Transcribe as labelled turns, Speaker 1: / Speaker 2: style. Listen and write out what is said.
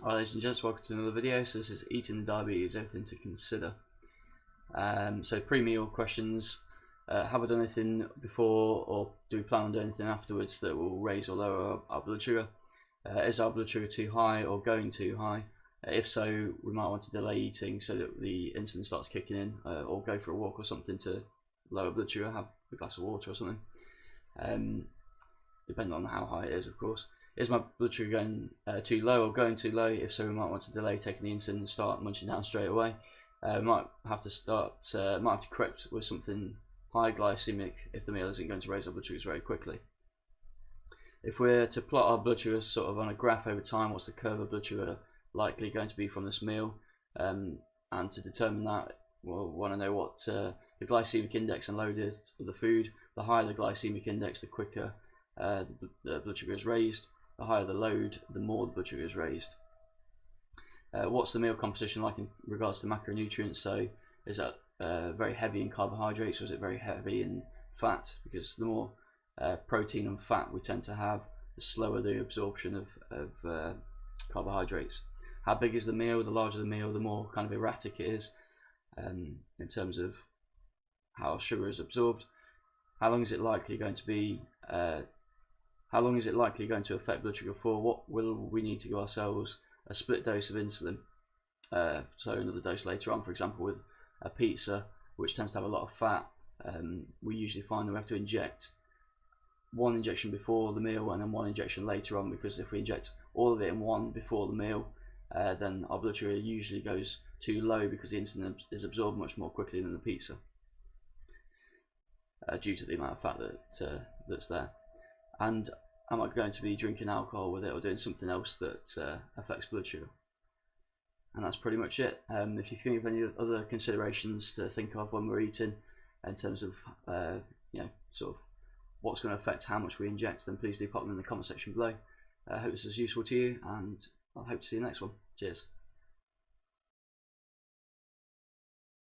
Speaker 1: Hi ladies and gents, welcome to another video. So this is eating and diabetes, everything to consider. So pre-meal questions. Have I done anything before, or do we plan on doing anything afterwards that will raise or lower our blood sugar? Is our blood sugar too high or going too high? If so, we might want to delay eating so that the insulin starts kicking in, or go for a walk or something to lower blood sugar, have a glass of water or something. Depending on how high it is, of course. Is my blood sugar going too low or going too low? If so, we might want to delay taking the insulin and start munching down straight away. Might have to correct with something high glycemic if the meal isn't going to raise our blood sugars very quickly. If we're to plot our blood sugar sort of on a graph over time, what's the curve of blood sugar likely going to be from this meal? And to determine that, we'll want to know what the glycemic index and load is of the food. The higher the glycemic index, the quicker the blood sugar is raised. The higher the load, the more the blood sugar is raised. What's the meal composition like in regards to macronutrients? So is that very heavy in carbohydrates, or is it very heavy in fat? Because the more protein and fat we tend to have, the slower the absorption of carbohydrates. How big is the meal? The larger the meal, the more kind of erratic it is in terms of how sugar is absorbed. How long is it likely going to be? How long is it likely going to affect blood sugar for? What will we need to give ourselves? A split dose of insulin, so another dose later on, for example with a pizza, which tends to have a lot of fat. We usually find that we have to inject one injection before the meal and then one injection later on, because if we inject all of it in one before the meal, then our blood sugar usually goes too low because the insulin is absorbed much more quickly than the pizza, due to the amount of fat that's there. And am I going to be drinking alcohol with it or doing something else that affects blood sugar? And that's pretty much it. If you think of any other considerations to think of when we're eating in terms of sort of what's going to affect how much we inject, then please do pop them in the comment section below. I hope this is useful to you, and I hope to see you next one. Cheers.